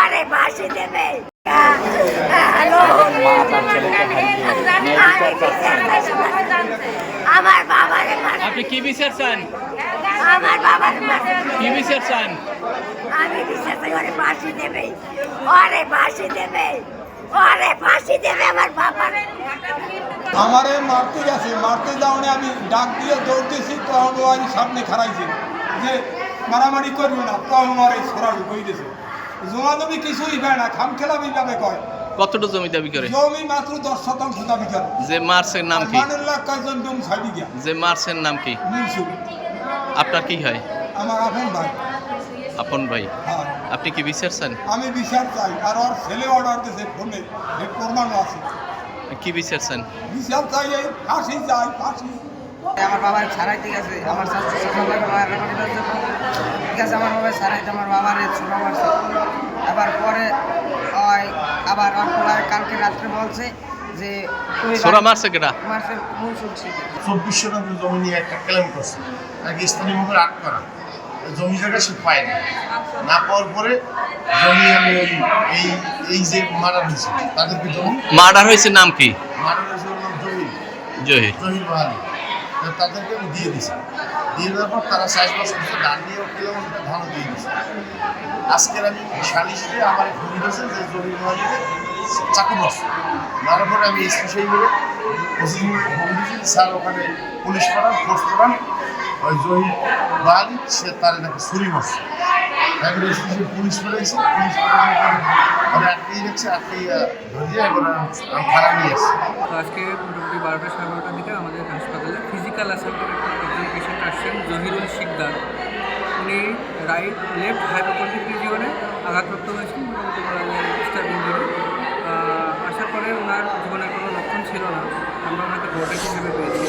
আরে ফাঁসি দেবে। আমার বাবার আপনি কি বিচার চান? আমার বাবার কি বিচার চান? আমি বিশ্বাস করি ওরে ফাঁসি দেবে, ওরে ফাঁসি দেবে, ওরে ফাঁসি দেবে আমার বাবার। আমারে মারতে গেছে, মারতে যাওয়ানে আমি ডাক দিয়ে দৌড়তেছি, তখন ওই সামনে খারাইছে যে মারামারি করবে না, তখন ওরে সরাই বই দিয়েছে। জমা জমি কিছুই পায় না, খাম খেলাবি যাবে কয়। কতটা জমি দাবি করে? জমি মাত্র 10% দাবি করে। যে মারছেন নাম কি? মানুল্লাহ কয়জন জমি ছাড়ি গিয়া। যে মারছেন নাম কি? মুনসুর। আপনার কি হয়? আমার আপন ভাই। আপন ভাই। হ্যাঁ, আপনি কি বিচার চান? আমি বিচার চাই, আর ওর ছেলে অর্ডার দিয়েছে ফোনে, এর প্রমাণও আছে। কি বিচার চান? বিচার চাই, এই ফাঁসি চাই, ফাঁসি। আমার বাবার ছাড়াইতে গেছে, আমার শাশুড়ি শ্বশুরবাড়ির মারামারি করার জন্য ঠিক আছে, আমার বাবা ছাড়াইতে আমার বাবার ছোট মারছে। আবার পরে আবার অল্পলায় কালকে রাত্রে বলছে যে ছোড়া মারছে কেটা? মারছে মূল শুনছি 24 শতাংশ জমি নিয়ে একটা ক্লেম করছে, তাকে স্থানীয়ভাবে আট করা। জমি জায়গা সে পায়নি, না পাওয়ার পরে জমি আমি এই যে মার্ডার হয়েছে তাদেরকে জমি মার্ডার হয়েছে নাম কি? মার্ডার হয়েছে ওর নাম জহির জহির। জহির বাহালি। তাদেরকে আমি দিয়ে দিছি, দিয়ে দেওয়ার পর তারা 60 বছর ধান নিয়ে কিলোম ধানও দিয়ে দিচ্ছে। আজকের আমি সালিশ দিয়ে আমার ঘুরি গেছে যে জহির বাহালিকে চাকু বস মারার পরে আমি স্পেশালি বলে ফোন দিয়েছি, স্যার ওখানে পুলিশ করান, ফোর্স করান, ওই জহির বাহালি সে তার নাকি ছুরি মারছে। একবারে স্পেশালি পুলিশ করে এসে পুলিশ করে আটকেই রেখেছে, আটকেই ধরিয়ে এবার আমি থানা নিয়ে আসছি। তো আজকে মোটামুটি 12টা সাড়ে 12টার দিকে আমাদের হাসপাতালে ফিজিক্যাল অ্যাসেম্বলির একজন পেশেন্ট আসছেন, জহিরুল শিকদার। উনি লেফট হাইপোকন্ট্রিক রিজিয়নে আঘাতপ্রাপ্ত হয়েছেন, মোটামুটি বলা যায় স্টার ইঞ্জুরি। আসার পরে ওনার জীবনের কোনো লক্ষণ ছিল না, আমরা ওনাকে বোর্ডে হিসেবে পেয়েছি।